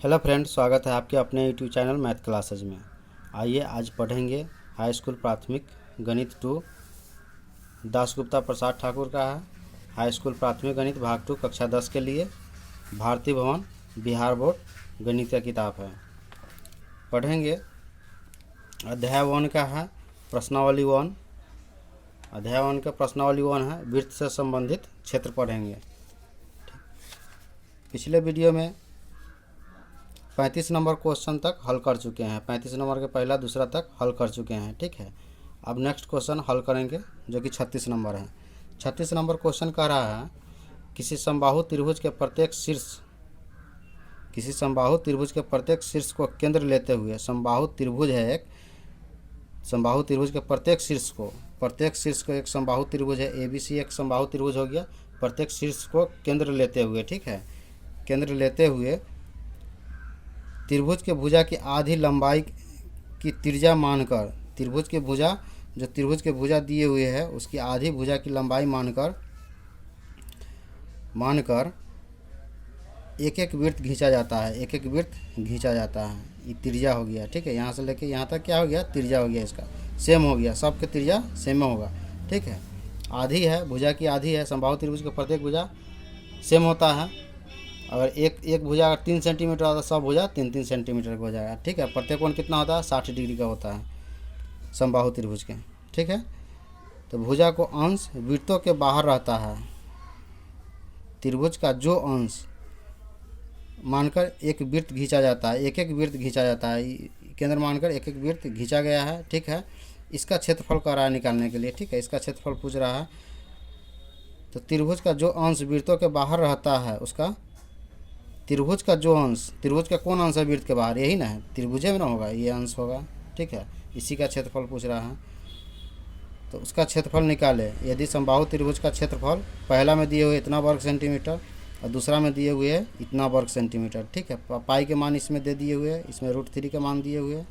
Hello friend, स्वागत है आपके अपने यूट्यूब चैनल मैथ क्लासेज में। आइए आज पढ़ेंगे हाई स्कूल प्राथमिक गणित 2 दासगुप्ता प्रसाद ठाकुर का है। हाई स्कूल प्राथमिक गणित भाग 2 कक्षा 10 के लिए भारती भवन बिहार बोर्ड गणित का किताब है। पढ़ेंगे अध्याय 1 का है प्रश्नावली 1। अध्याय 1 का प्रश्नावली 1 है वृत्त से संबंधित क्षेत्र पढ़ेंगे। पिछले वीडियो में 35 नंबर क्वेश्चन तक हल कर चुके हैं। 35 नंबर के पहला दूसरा तक हल कर चुके हैं। ठीक है, अब नेक्स्ट क्वेश्चन हल करेंगे जो कि 36 नंबर है। 36 नंबर क्वेश्चन कह रहा है किसी समबाहु त्रिभुज के प्रत्येक शीर्ष को केंद्र लेते हुए, समबाहु त्रिभुज है एक, समबाहु त्रिभुज के प्रत्येक शीर्ष को एक समबाहु त्रिभुज है ABC, एक समबाहु त्रिभुज हो गया। प्रत्येक शीर्ष को केंद्र लेते हुए, ठीक है, केंद्र लेते हुए त्रिभुज के भुजा की आधी लंबाई की त्रिज्या मानकर, त्रिभुज के भुजा दिए हुए है उसकी आधी भुजा की लंबाई मानकर एक एक वृत्त खींचा जाता है। ये त्रिज्या हो गया। ठीक है, यहाँ से लेके यहाँ तक क्या हो गया, त्रिज्या हो गया, इसका सेम हो गया, सबके त्रिज्या सेम होगा। ठीक है, आधी है, भुजा की आधी है। समबाहु त्रिभुज का प्रत्येक भुजा सेम होता है। अगर एक भुजा अगर 3 सेंटीमीटर होता है, सब भुजा 3-3 सेंटीमीटर का हो जाएगा। ठीक है, प्रत्येक कोण कितना होता है, 60 डिग्री का होता है समबाहु त्रिभुज के। ठीक है, तो भुजा को अंश वृत्तों के बाहर रहता है। त्रिभुज का जो अंश मानकर एक वृत्त खींचा जाता है, एक एक वृत्त खींचा जाता है, केंद्र मानकर एक एक वृत्त खींचा गया है। ठीक है, इसका क्षेत्रफल कर रहा है निकालने के लिए। ठीक है, इसका क्षेत्रफल पूछ रहा है। तो त्रिभुज का जो अंश वृत्तों के बाहर रहता है उसका, त्रिभुज का जो अंश, त्रिभुज का कौन अंश है वृत्त के बाहर, यही ना है, त्रिभुज में ना होगा, ये अंश होगा। ठीक है, इसी का क्षेत्रफल पूछ रहा है, तो उसका क्षेत्रफल निकाले। यदि समबाहु त्रिभुज का क्षेत्रफल पहला में दिए हुए इतना वर्ग सेंटीमीटर और दूसरा में दिए हुए इतना वर्ग सेंटीमीटर। ठीक है, पाई के मान इसमें दे दिए हुए, इसमें √3 के मान दिए हुए,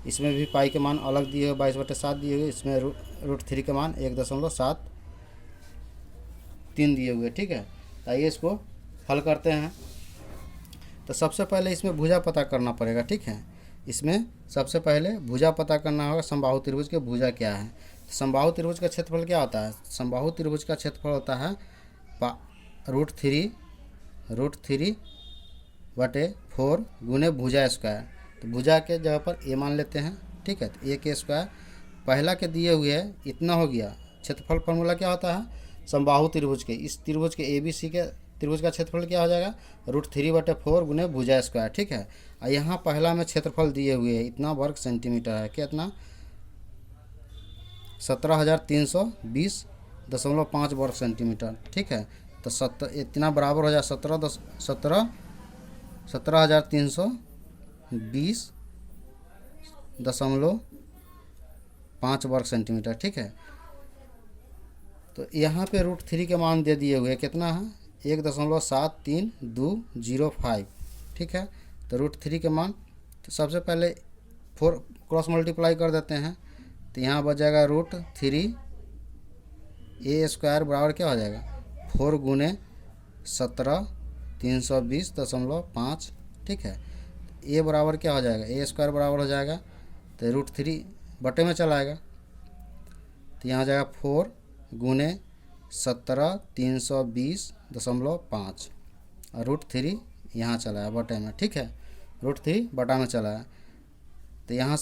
इसमें भी पाई के मान अलग दिए हुए 22/7 दिए हुए, इसमें √3 के मान 1.73 दिए हुए। ठीक है, आइए इसको हल करते हैं। तो सबसे पहले इसमें भुजा पता करना पड़ेगा। ठीक है, इसमें सबसे पहले भुजा पता करना होगा, समबाहु त्रिभुज के भुजा क्या है। तो समबाहु त्रिभुज का क्षेत्रफल क्या होता है, समबाहु त्रिभुज का क्षेत्रफल होता है √3/4 गुने भुजा स्क्वायर। तो भुजा के जगह पर ए मान लेते हैं। ठीक है, तो ए के स्क्वायर पहला के दिए हुए है इतना हो गया। क्षेत्रफल फॉर्मूला क्या होता है, समबाहु त्रिभुज के, इस त्रिभुज के ABC के त्रिभुज का क्षेत्रफल क्या हो जाएगा, √3/4 गुने भुजा स्क्वायर। ठीक है, और यहाँ पहला में क्षेत्रफल दिए हुए है इतना वर्ग सेंटीमीटर है, कितना 17,320.5 वर्ग सेंटीमीटर। ठीक है, तो इतना बराबर हो जाए 17,320.5 वर्ग सेंटीमीटर। ठीक है, तो यहाँ पे √3 के मान दे दिए हुए कितना है, 1.73205। ठीक है, तो √3 के मान, तो सबसे पहले 4 क्रॉस मल्टीप्लाई कर देते हैं, तो यहाँ बच जाएगा √3 ए स्क्वायर बराबर क्या हो जाएगा 4 गुने 17,320.5। ठीक है, ए बराबर क्या हो जाएगा, ए स्क्वायर बराबर हो जाएगा, तो √3 बटे में चला आएगा, तो यहाँ हो जाएगा 4 गुने 17,320.5 और √3 यहाँ चला है बटे में। ठीक है, √3 बटा में चला है, तो यहाँ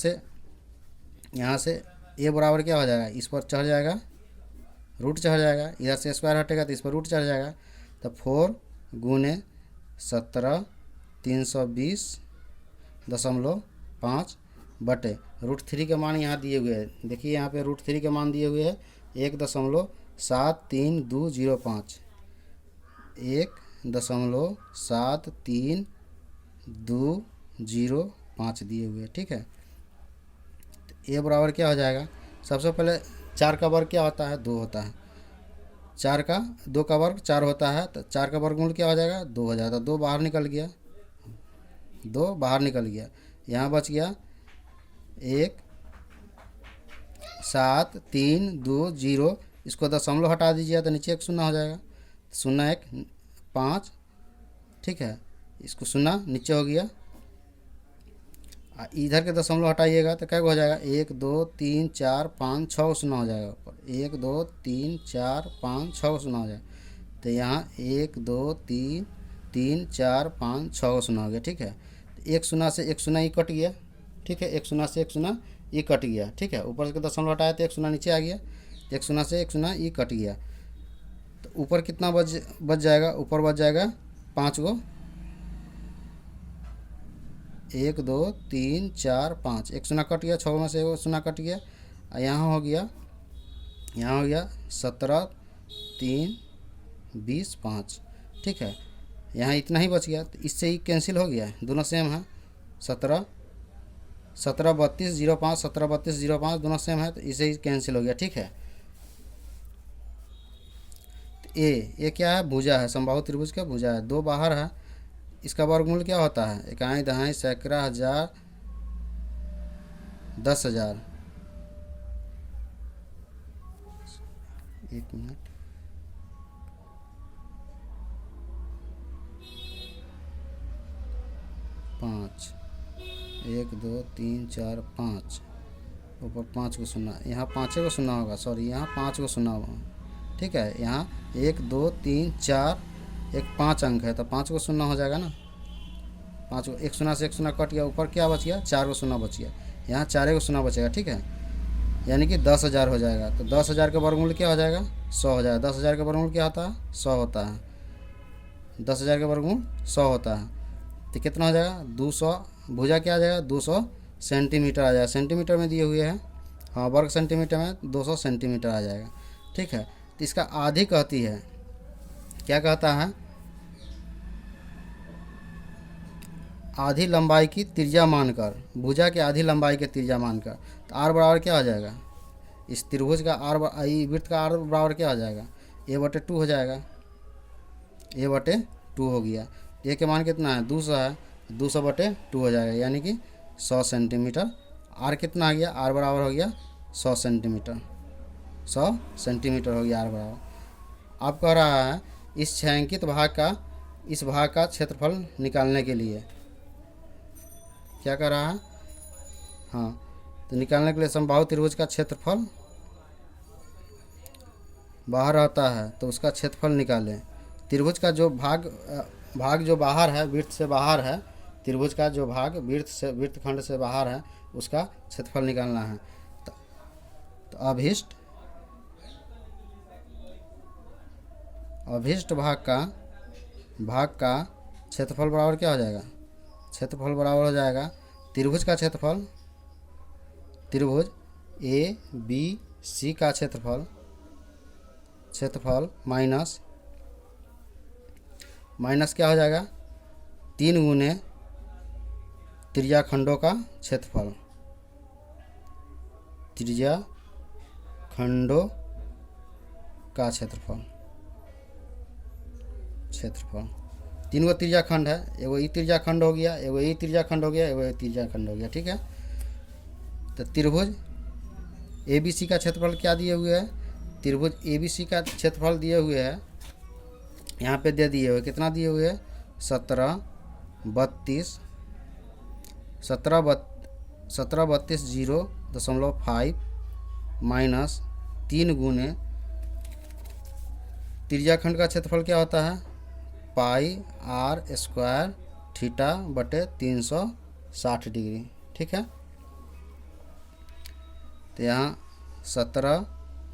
से ए बराबर क्या हो जाएगा, इस पर चढ़ जाएगा, रूट चढ़ जाएगा, इधर से स्क्वायर हटेगा तो इस पर रूट चढ़ जाएगा, तो 4 गुने 17,320.5 बटे √3 के मान यहाँ दिए हुए हैं। देखिए यहाँ पे √3 के मान दिए हुए हैं 1.73205, 1.73205 दिए हुए। ठीक है, तो ए बराबर क्या हो जाएगा, सबसे पहले 4 का वर्ग क्या होता है, 2 होता है, 2 का वर्ग 4 होता है, तो 4 का वर्गमूल क्या हो जाएगा, 2 हो जाएगा, 2 बाहर निकल गया, यहाँ बच गया 1.73205। इसको दशमलव हटा दीजिए तो नीचे एक शून्य हो जाएगा, 0.1 5। ठीक है, इसको शून्य नीचे हो गया। इधर के दशमलव हटाइएगा तो क्या हो जाएगा, 1 2 3 4 5 6 शून्य हो जाएगा ऊपर, 1 2 3 4 5 6 शून्य हो जाएगा। तो यहाँ 1 2 3 3 4 5 6 शून्य हो गया। ठीक है, एक शून्य से एक शून्य ही कट गया। ठीक है, एक शून्य से एक शून्य ये कट गया। ठीक है, ऊपर के दशमलव हटाया तो एक शून्य नीचे आ गया, एक शून्य से एक शून्य ये कट गया। तो ऊपर कितना बच जाएगा, ऊपर बच जाएगा 5 गो, 1 2 3 4 5, एक शून्य कट गया, 6 में से एक शून्य कट गया। यहाँ हो गया 17 3 20 5। ठीक है, यहाँ इतना ही बच गया, तो इससे ही कैंसिल हो गया है, दोनों सेम है। 17 17 32 05, 17 32 05 दोनों सेम है, तो इसे ही कैंसिल हो गया। ठीक है, तो ये क्या है, भुजा है, समबाहु त्रिभुज का भुजा है, दो बाहर है। इसका वर्गमूल क्या होता है, इकाई दहाई सैकड़ा हजार 10,000। एक मिनट, पाँच, 1 2 3 4 5, ऊपर 5 को शून्य, यहाँ 5 को शून्य होगा, सॉरी यहाँ 5 को शून्य होगा। ठीक है, यहाँ 1 2 3 4, एक 5 अंक है तो 5 को शून्य हो जाएगा ना, 5 को, एक शून्य से एक शून्य कट गया, ऊपर क्या बच गया, 4 को शून्य बच गया, यहाँ 4 को शून्य बचेगा। ठीक है, यानी कि 10,000 हो जाएगा। तो 10,000 का वर्गमूल क्या हो जाएगा, 100 हो जाएगा। 10,000 का वर्गमूल क्या होता है, 100 होता है। 10,000 का वर्गमूल 100 होता है, तो कितना हो जाएगा, 200। भुजा क्या आ जाएगा, 200 सेंटीमीटर आ जाएगा। सेंटीमीटर में दिए हुए हैं, हाँ, वर्ग सेंटीमीटर में 200 सेंटीमीटर आ जाएगा। ठीक है, तो इसका आधी कहती है, क्या कहता है, आधी लंबाई की त्रिज्या मानकर, भुजा के आधी लंबाई के त्रिज्या मानकर, तो आर बराबर क्या हो जाएगा, इस त्रिभुज का आर, वृत्त का आर बराबर क्या हो जाएगा, a/2 हो जाएगा, a/2 हो गया। ए के मान कितना है, 200 है, 200/2 हो जाएगा, यानी कि 100 सेंटीमीटर। आर कितना आ गया, आर बराबर हो गया 100 सेंटीमीटर, 100 सेंटीमीटर हो गया आर बराबर। आप कह रहा है इस छायांकित भाग का, इस भाग का क्षेत्रफल निकालने के लिए, क्या कर रहा है, हाँ, तो निकालने के लिए समबाहु त्रिभुज का क्षेत्रफल बाहर रहता है तो उसका क्षेत्रफल निकालें। त्रिभुज का जो भाग जो बाहर है, वृत्त से बाहर है, त्रिभुज का जो भाग वृत्तखंड से बाहर है उसका क्षेत्रफल निकालना है। तो अभिष्ट भाग का क्षेत्रफल बराबर क्या हो जाएगा, क्षेत्रफल बराबर हो जाएगा त्रिभुज का क्षेत्रफल, त्रिभुज ABC का क्षेत्रफल माइनस क्या हो जाएगा, 3 गुने त्रिज्या खंडों का क्षेत्रफल, त्रिज्या खंडों का क्षेत्रफल 3 गो त्रिज्या खंड है, एगो ई त्रिज्या खंड हो गया, एगो ई त्रिज्या खंड हो गया, एगो ई त्रिज्या खंड हो गया। ठीक है, तो त्रिभुज ABC का क्षेत्रफल क्या दिए हुए है, त्रिभुज ABC का क्षेत्रफल दिए हुए है, यहाँ पे दे दिए हुए, कितना दिए हुए है, 17 32 0.5 माइनस 3 गुने त्रिज्या खंड का क्षेत्रफल क्या होता है, πr² θ/360 डिग्री। ठीक है, तो यहाँ 17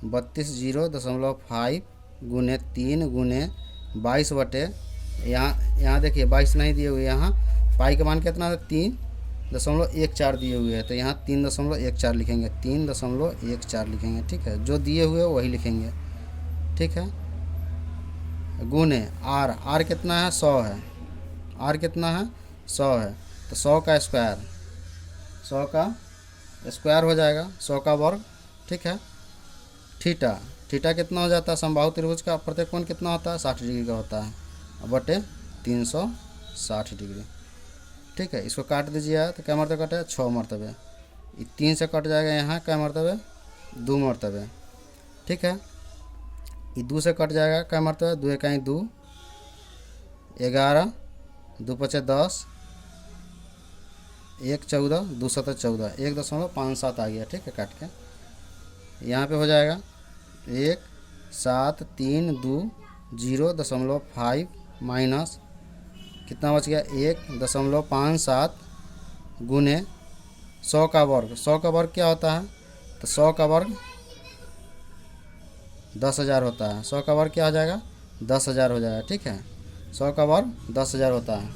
32 0.5 गुने 3 गुने 22 यहाँ देखिए 22 नहीं दिए हुए, यहाँ पाई का मान कितना है, 3.14 दिए हुए हैं, तो यहाँ 3.14 लिखेंगे, 3.14 लिखेंगे। ठीक है, जो दिए हुए वही लिखेंगे। ठीक है, गुने आर कितना है, 100 है, आर कितना है, 100 है, तो 100 का स्क्वायर हो जाएगा, 100 का वर्ग। ठीक है, थीटा कितना हो जाता है, समबाहु त्रिभुज का प्रत्येक कोण कितना होता है, 60 डिग्री का होता है, बटे 360 डिग्री। ठीक है, इसको काट दीजिए तो क्या मरतबे कटे, 6 मरतबे, 3 से कट जाएगा, यहाँ क्या मरतबे, 2 मरतबे। ठीक है, ये 2 से कट जाएगा, क्या मरतबे, 2 × 2 11 2 पचे 10, 1 14, 2 7 14, 1.57 आ गया। ठीक है, काट के यहाँ पे हो जाएगा 1 7 3 2 0.5 माइनस कितना बच गया 1.57 गुने 100 का वर्ग। 100 का वर्ग क्या होता है? तो 100 का वर्ग 10,000 होता है। 100 का वर्ग क्या हो जाएगा? 10,000 हो जाएगा। ठीक है, 100 का वर्ग 10,000 होता है।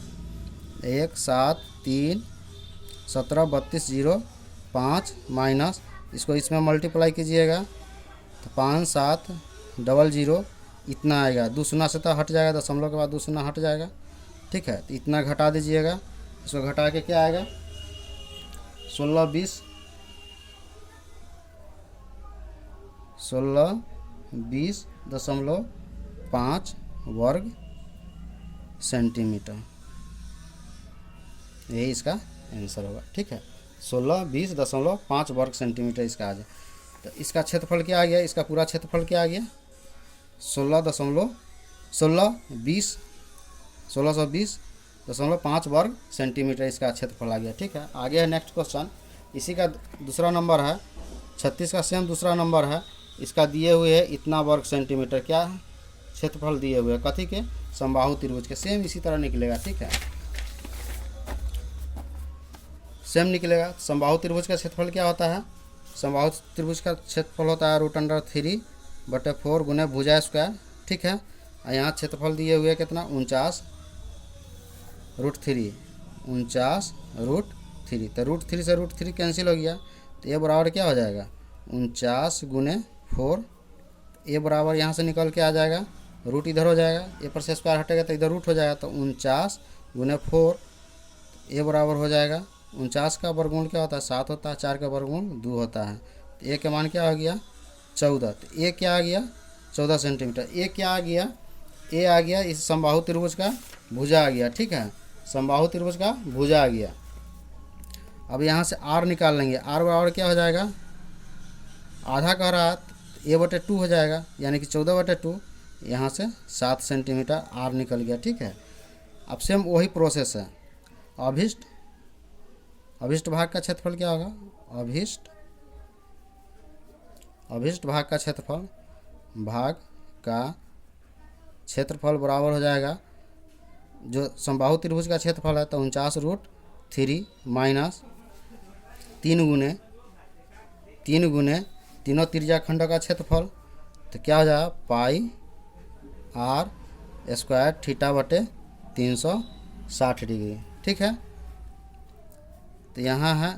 1 7 3 17 32 0 5 माइनस इसको इसमें मल्टीप्लाई कीजिएगा तो 5 7 00 इतना आएगा। 2 शून्य से तो हट जाएगा, दशमलव के बाद 2 शून्य हट जाएगा। ठीक है, तो इतना घटा दीजिएगा। इसको घटा के क्या आएगा? 16 20.5 वर्ग सेंटीमीटर, यही इसका आंसर होगा। ठीक है, 16 20.5 वर्ग सेंटीमीटर इसका आ जाए। तो इसका क्षेत्रफल क्या आ गया? इसका पूरा क्षेत्रफल क्या आ गया? 1620.5 वर्ग सेंटीमीटर इसका क्षेत्रफल आ गया। ठीक है, आगे है नेक्स्ट क्वेश्चन। इसी का दूसरा नंबर है 36 का सेम दूसरा नंबर है। इसका दिए हुए है इतना वर्ग सेंटीमीटर, क्या है क्षेत्रफल दिए हुए है, कथी के? समबाहु त्रिभुज के। सेम इसी तरह निकलेगा। ठीक है, सेम निकलेगा। समबाहु त्रिभुज का क्षेत्रफल क्या होता है? समबाहु त्रिभुज का क्षेत्रफल होता है √3/4 गुने भुजा स्क्वायर। ठीक है, यहाँ क्षेत्रफल दिए हुए कितना? 49√3, 49√3। तो √3 से √3 कैंसिल हो गया, तो ये बराबर क्या हो जाएगा? 49 गुने 4। ए बराबर यहाँ से निकल के आ जाएगा, रूट इधर हो जाएगा, ए पर से स्क्वायर हटेगा तो इधर रूट हो जाएगा। तो 49 गुने 4, ए बराबर हो जाएगा 49 का वर्गमूल क्या होता है? 7 होता है। 4 का वर्गमूल 2 होता है। तो ए का मान क्या हो गया? 14। तो ए क्या आ गया? 14 सेंटीमीटर। ए क्या आ गया? ए आ गया इस समबाहु त्रिभुज का भुजा आ गया। ठीक है, समबाहु त्रिभुज का भुजा आ गया। अब यहाँ से आर निकाल लेंगे। आर बराबर क्या हो जाएगा? आधा कह रहा है तो a/2 हो जाएगा, यानी कि 14/2। यहाँ से 7 सेंटीमीटर आर निकल गया। ठीक है, अब सेम वही प्रोसेस है। अभिष्ट भाग का क्षेत्रफल क्या होगा? अभिष्ट भाग का क्षेत्रफल बराबर हो जाएगा जो समबाहु त्रिभुज का क्षेत्रफल है, तो 49√3 माइनस 3 गुने तीनों त्रिज्या खंड का क्षेत्रफल। तो क्या हो जाएगा? पाई आर स्क्वायर θ/360 डिग्री। ठीक है, तो यहाँ है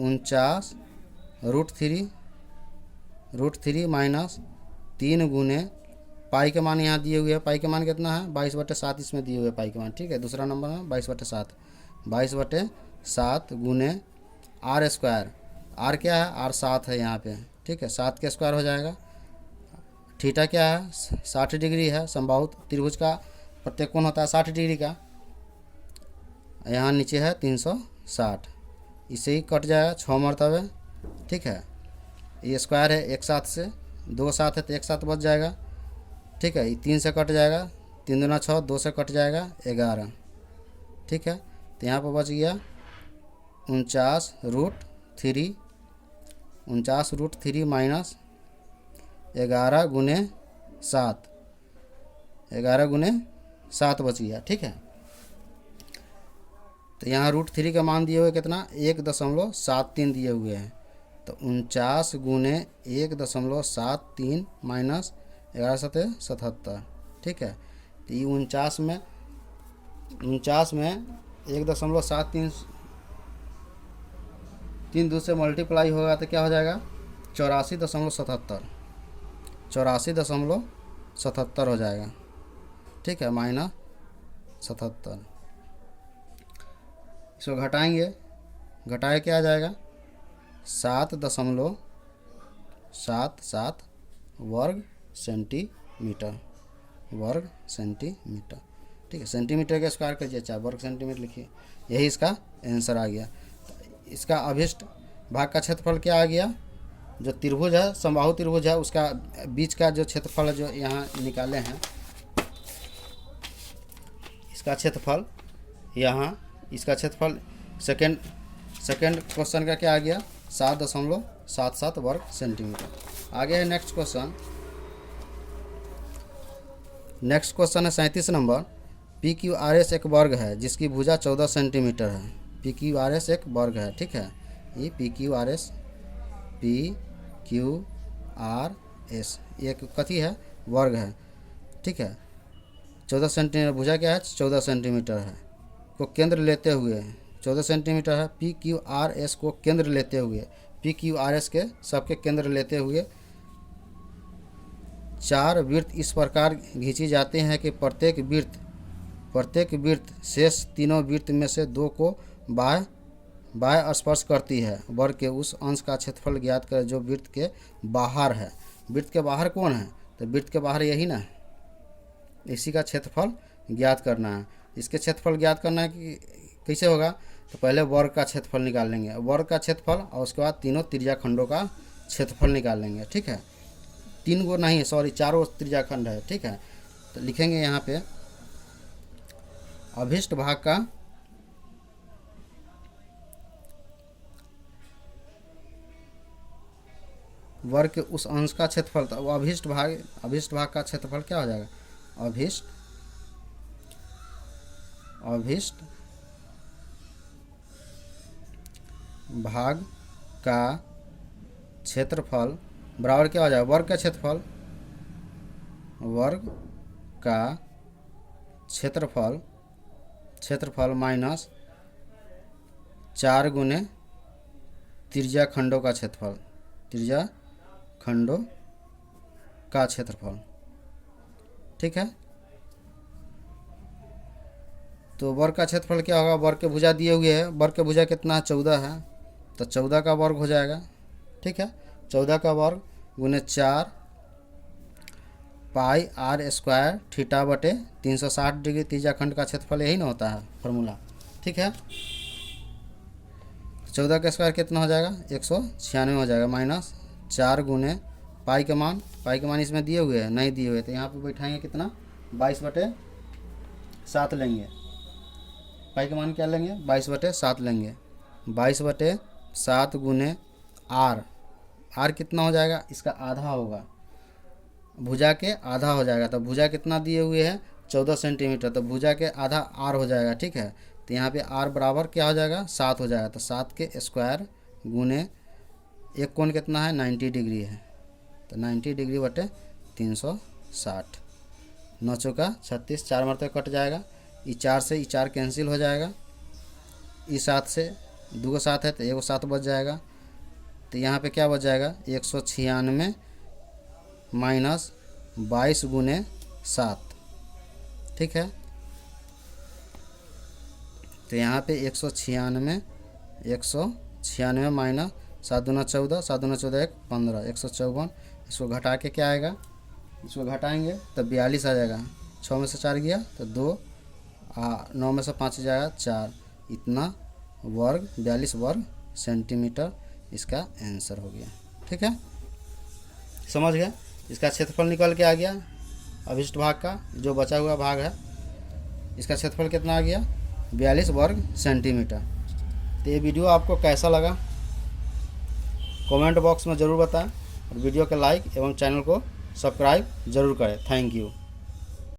49√3 माइनस 3 गुने पाई के मान यहाँ दिए हुए हैं। पाई के मान कितना है? 22/7 इसमें दिए हुए पाई के मान। ठीक है, दूसरा नंबर है 22/7। 22/7 गुने आर स्क्वायर। आर क्या है? आर 7 है यहाँ पे। ठीक है, 7 के स्क्वायर हो जाएगा। थीटा क्या है? 60 डिग्री है। समबाहु त्रिभुज का प्रत्येक कोण होता है 60 डिग्री का। यहाँ नीचे है 360, इससे ही कट जाएगा 6 मरतबे। ठीक है, ये स्क्वायर है, एक साथ से 2 साथ है तो एक साथ बच जाएगा। ठीक है, ये 3 से कट जाएगा, 3 दूना 6, 2 से कट जाएगा 11। ठीक है, तो यहाँ पर बच गया 49√3 माइनस 11 गुने 7, 11 गुने 7 बच गया। ठीक है, तो यहाँ √3 का मान दिए हुए कितना? 1.73 दिए हुए हैं। तो 49 गुने 1.73 माइनस 11 सते 77। ठीक है, तो ये 49 में 1.73 3 2 से मल्टीप्लाई होगा तो क्या हो जाएगा? 84.77 हो जाएगा। ठीक है, -77। इसको घटाएंगे, घटाए क्या आ जाएगा? 7.77 वर्ग सेंटीमीटर। ठीक है, सेंटीमीटर का स्क्वायर कीजिए, चाहे वर्ग सेंटीमीटर लिखिए, यही इसका आंसर आ गया। इसका अभिष्ट भाग का क्षेत्रफल क्या आ गया? जो त्रिभुज है, समबाहु त्रिभुज है, उसका बीच का जो क्षेत्रफल है जो यहाँ निकाले हैं, इसका क्षेत्रफल यहाँ इसका क्षेत्रफल सेकेंड क्वेश्चन का क्या आ गया 7.77 वर्ग सेंटीमीटर। आगे है नेक्स्ट क्वेश्चन है 37 नंबर। PQRS एक वर्ग है जिसकी भुजा 14 सेंटीमीटर है। PQRS एक वर्ग है, ठीक है। ये PQRS एक कथी है, वर्ग है, ठीक है। 14 सेंटीमीटर भुजा क्या है 14 सेंटीमीटर है को केंद्र लेते हुए 14 सेंटीमीटर है। PQRS को केंद्र लेते हुए PQRS के सबके केंद्र लेते हुए 4 वृत्त इस प्रकार खींची जाते हैं कि प्रत्येक वृत्त शेष तीनों वृत्त में से 2 को बाह्य स्पर्श करती है। वर्ग के उस अंश का क्षेत्रफल ज्ञात कर जो वृत्त के बाहर है। वृत्त के बाहर कौन है, तो वृत्त के बाहर यही ना, इसी का क्षेत्रफल ज्ञात करना है। इसके क्षेत्रफल ज्ञात करना है कि कैसे होगा, तो पहले वर्ग का क्षेत्रफल निकाल लेंगे, वर्ग का क्षेत्रफल, और उसके बाद तीनों त्रिज्या खंडों का क्षेत्रफल निकाल लेंगे, ठीक है। 4 त्रिज्या खंड है, ठीक है। तो लिखेंगे यहाँ पे अभिष्ट भाग का वर्ग के उस अंश का क्षेत्रफल था वो अभिष्ट भाग का क्षेत्रफल क्या हो जाएगा, अभिष्ट भाग का क्षेत्रफल बराबर क्या हो जाएगा, वर्ग का क्षेत्रफल माइनस 4 गुने त्रिज्या खंडों का क्षेत्रफल, ठीक है। तो वर्ग का क्षेत्रफल क्या होगा, वर्ग के भुजा दिए हुए है, वर्ग के भुजा कितना है 14 है, तो 14 का वर्ग हो जाएगा, ठीक है। 14 का वर्ग गुने 4 पाई r स्क्वायर थीटा बटे 360 डिग्री त्रिज्या खंड का क्षेत्रफल यही ना होता है फॉर्मूला, ठीक है। 14 का स्क्वायर कितना हो जाएगा 196 हो जाएगा, माइनस 4 गुने पाई के मान इसमें दिए हुए हैं, नहीं दिए हुए, तो यहाँ पे बैठाएंगे कितना 22/7 लेंगे। पाई के मान क्या लेंगे 22/7 लेंगे। 22/7 गुने r कितना हो जाएगा, इसका आधा होगा, भुजा के आधा हो जाएगा। तो भुजा कितना दिए हुए हैं 14 सेंटीमीटर, तो भुजा के आधा r हो जाएगा, ठीक है। तो यहाँ पे r बराबर क्या हो जाएगा 7 हो जाएगा। तो 7 के स्क्वायर गुने एक कोण कितना है 90 डिग्री है, तो 90 डिग्री बटे 360, 9 चौका 36, 4 मरतबा कट जाएगा। ये 4 से ये 4 कैंसिल हो जाएगा, ये 7 से 2 7 है तो 1 7 बच जाएगा। तो यहाँ पे क्या बच जाएगा 196 माइनस 22 गुने 7, ठीक है। तो यहाँ पे 196 माइनस 7 दूना 14, 7 दूना 14 1 15, 154। इसको घटा के क्या आएगा, इसको घटाएंगे तो 42 आ जाएगा। 6 में से 4 गया तो 2, 9 में से 5 जाएगा 4, इतना वर्ग 42 वर्ग सेंटीमीटर इसका आंसर हो गया, ठीक है। समझ गए, इसका क्षेत्रफल निकल के आ गया। अभिष्ट भाग का जो बचा हुआ भाग है इसका क्षेत्रफल कितना आ गया 42 वर्ग सेंटीमीटर। तो ये वीडियो आपको कैसा लगा कमेंट बॉक्स में ज़रूर बताएं, और वीडियो को लाइक एवं चैनल को सब्सक्राइब ज़रूर करें। Thank you.